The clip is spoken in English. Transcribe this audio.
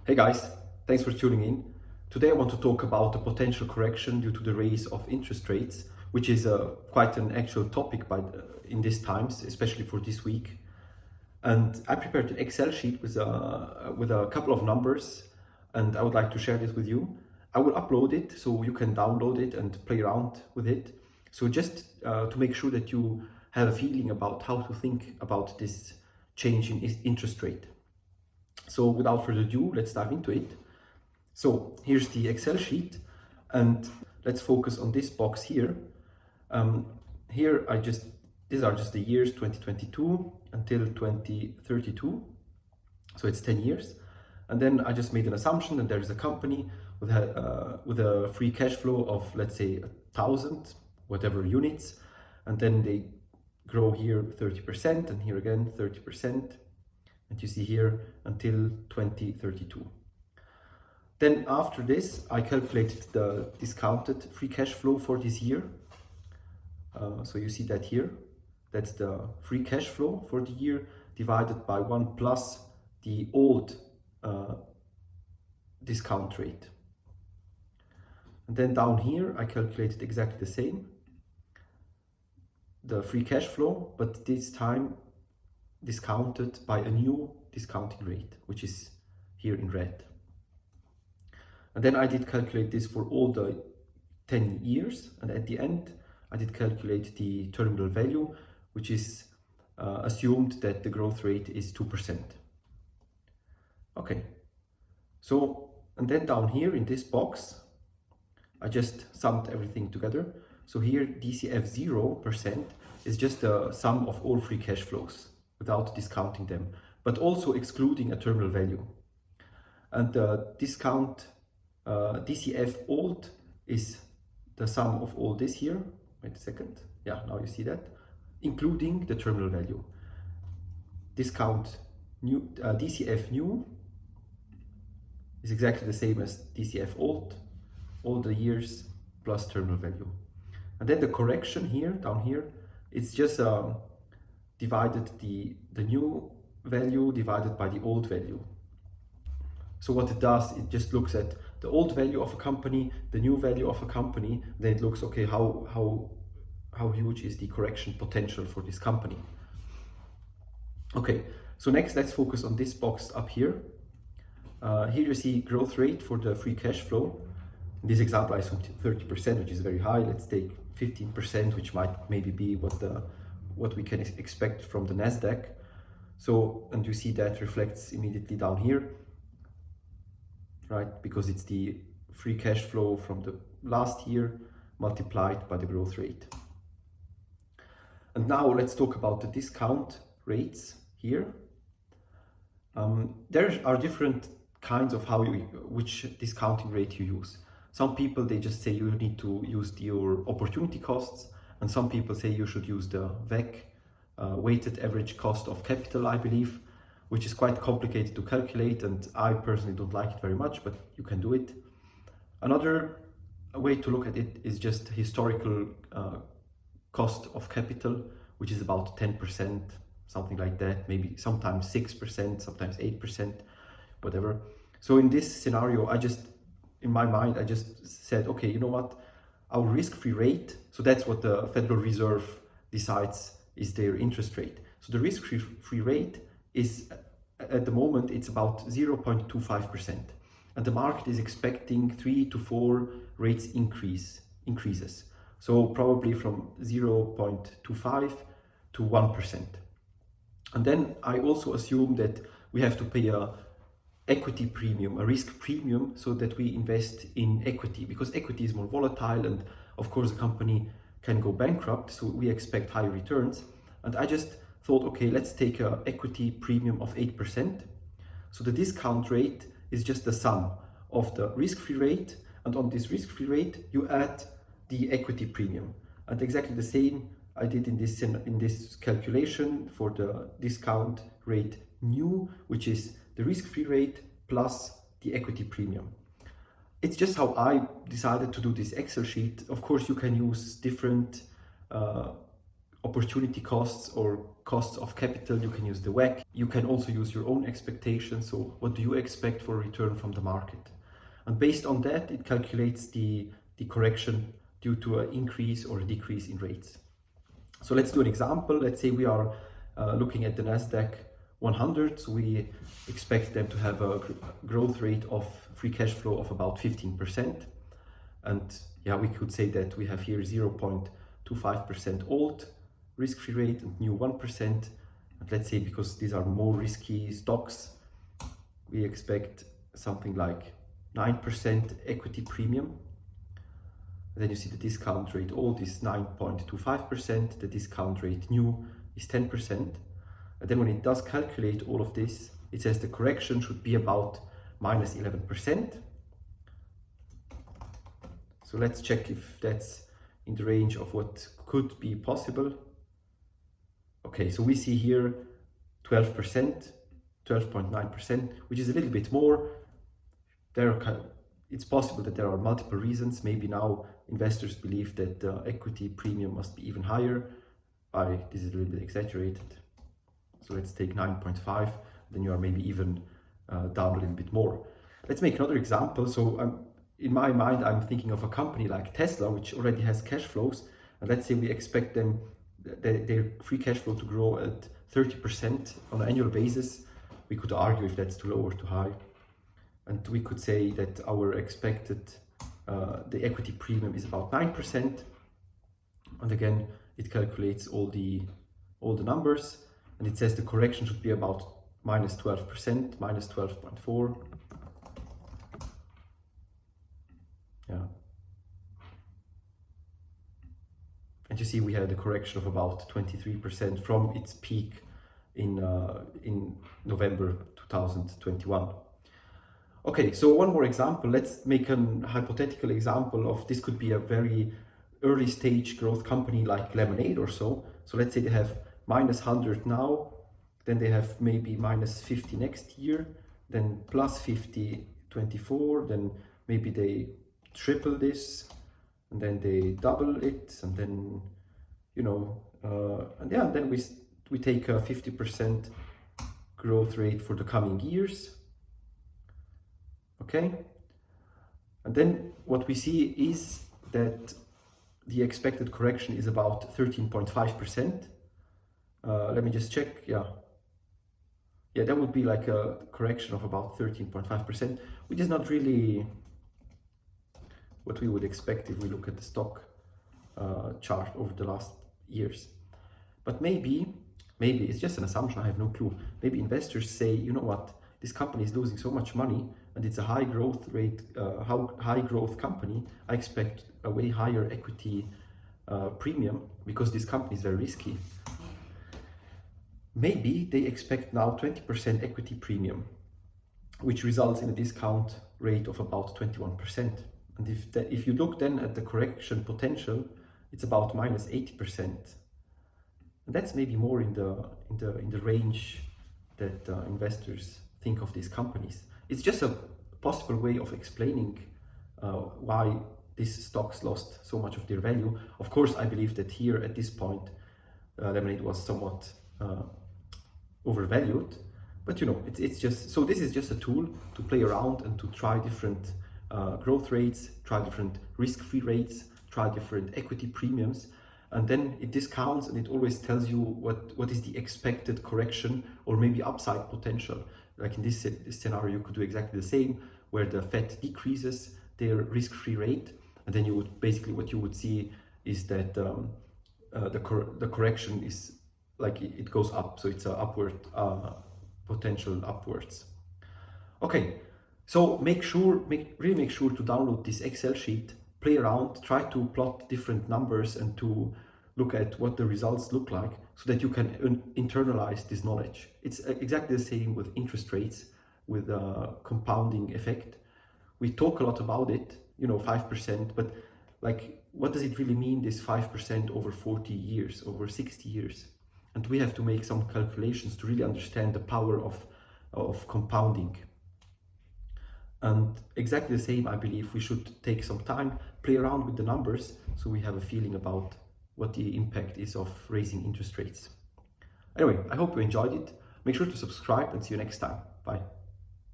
Hey guys, thanks for tuning in. Today I want to talk about the potential correction due to the raise of interest rates, which is quite an actual topic in these times, especially for this week. And I prepared an Excel sheet with a couple of numbers, and I would like to share this with you. I will upload it so you can download it and play around with it. So just to make sure that you have a feeling about how to think about this change in interest rate. So without further ado, let's dive into it. So here's the Excel sheet, and let's focus on this box here. These are just the years 2022 until 2032. So it's 10 years. And then I just made an assumption that there is a company with a free cash flow of, let's say, 1,000, whatever units. And then they grow here 30% and here again 30%. And you see here until 2032. Then after this, I calculated the discounted free cash flow for this year. So you see that here. That's the free cash flow for the year divided by 1 plus the old discount rate. And then down here, I calculated exactly the same. The free cash flow, but this time discounted by a new discounting rate, which is here in red. And then I did calculate this for all the 10 years, and at the end I did calculate the terminal value, which is assumed that the growth rate is 2%. Okay, so and then down here in this box I just summed everything together. So here DCF 0% is just the sum of all free cash flows without discounting them, but also excluding a terminal value. And the discount DCF old is the sum of all this here. Wait a second. Yeah, now you see that, including the terminal value. Discount new DCF new is exactly the same as DCF old, all the years plus terminal value. And then the correction here, down here, it's just divided the new value divided by the old value. So what it does, it just looks at the old value of a company, the new value of a company, then it looks, okay, how huge is the correction potential for this company. Okay, so next let's focus on this box up here. Here you see growth rate for the free cash flow. In this example I assumed 30%, which is very high. Let's take 15%, which might maybe be what we can expect from the Nasdaq. So, and you see that reflects immediately down here, right? Because it's the free cash flow from the last year multiplied by the growth rate. And now let's talk about the discount rates here. There are different kinds of which discounting rate you use. Some people, they just say you need to use your opportunity costs, and some people say you should use the WACC, weighted average cost of capital, I believe, which is quite complicated to calculate, and I personally don't like it very much, but you can do it. Another way to look at it is just historical cost of capital, which is about 10%, something like that, maybe sometimes 6%, sometimes 8%, whatever. So in this scenario, in my mind, I just said, okay, you know what, our risk-free rate, so that's what the Federal Reserve decides is their interest rate. So the risk-free rate is, at the moment, it's about 0.25%. And the market is expecting 3 to 4 rates increases. So probably from 0.25 to 1%. And then I also assume that we have to pay a equity premium, a risk premium, so that we invest in equity, because equity is more volatile and of course a company can go bankrupt, so we expect high returns. And I just thought, okay, let's take an equity premium of 8%. So the discount rate is just the sum of the risk-free rate, and on this risk-free rate you add the equity premium. And exactly the same I did in this calculation for the discount rate new, which is the risk-free rate plus the equity premium. It's just how I decided to do this Excel sheet. Of course, you can use different opportunity costs or costs of capital, you can use the WACC. You can also use your own expectations. So what do you expect for a return from the market? And based on that, it calculates the correction due to an increase or a decrease in rates. So let's do an example. Let's say we are looking at the Nasdaq 100. So we expect them to have a growth rate of free cash flow of about 15%. And yeah, we could say that we have here 0.25% old risk-free rate and new 1%. And let's say because these are more risky stocks, we expect something like 9% equity premium. And then you see the discount rate old is 9.25%, the discount rate new is 10%. And then when it does calculate all of this, it says the correction should be about minus 11%. So let's check if that's in the range of what could be possible. Okay, so we see here 12%, 12.9%, which is a little bit more. It's possible that there are multiple reasons. Maybe now investors believe that the equity premium must be even higher. This is a little bit exaggerated. So let's take 9.5, then you are maybe even down a little bit more. Let's make another example. So in my mind, I'm thinking of a company like Tesla, which already has cash flows. And let's say we expect them, their free cash flow to grow at 30% on an annual basis. We could argue if that's too low or too high. And we could say that our expected, the equity premium is about 9%. And again, it calculates all the numbers. And it says the correction should be about minus 12%, minus 12.4. Yeah. And you see we had a correction of about 23% from its peak in November 2021. Okay, so one more example. Let's make an hypothetical example of this. Could be a very early stage growth company like Lemonade or so. So let's say they have minus 100 now, then they have maybe minus 50 next year, then plus 50, 24, then maybe they triple this, and then they double it, and then, you know, and yeah, then we take a 50% growth rate for the coming years. Okay, and then what we see is that the expected correction is about 13.5%. Let me just check. Yeah, that would be like a correction of about 13.5%, which is not really what we would expect if we look at the stock chart over the last years. But maybe it's just an assumption, I have no clue. Maybe investors say, you know what, this company is losing so much money and it's a high growth rate, high growth company. I expect a way higher equity premium because this company is very risky. Maybe they expect now 20% equity premium, which results in a discount rate of about 21%. And if you look then at the correction potential, it's about minus 80%. And that's maybe more in the range that investors think of these companies. It's just a possible way of explaining why these stocks lost so much of their value. Of course, I believe that here at this point, Lemonade was somewhat overvalued, but you know, it's just, so this is just a tool to play around and to try different growth rates, try different risk-free rates, try different equity premiums, and then it discounts and it always tells you what is the expected correction or maybe upside potential. Like in this scenario, you could do exactly the same, where the Fed decreases their risk-free rate, and then you would basically, what you would see is that the correction is like it goes up, so it's a upward potential upwards. Okay, so really make sure to download this Excel sheet, play around, try to plot different numbers and to look at what the results look like so that you can internalize this knowledge. It's exactly the same with interest rates, with a compounding effect. We talk a lot about it, you know, 5%, but like, what does it really mean, this 5% over 40 years, over 60 years? And we have to make some calculations to really understand the power of compounding. And exactly the same, I believe we should take some time, play around with the numbers, so we have a feeling about what the impact is of raising interest rates. Anyway, I hope you enjoyed it. Make sure to subscribe and see you next time. Bye.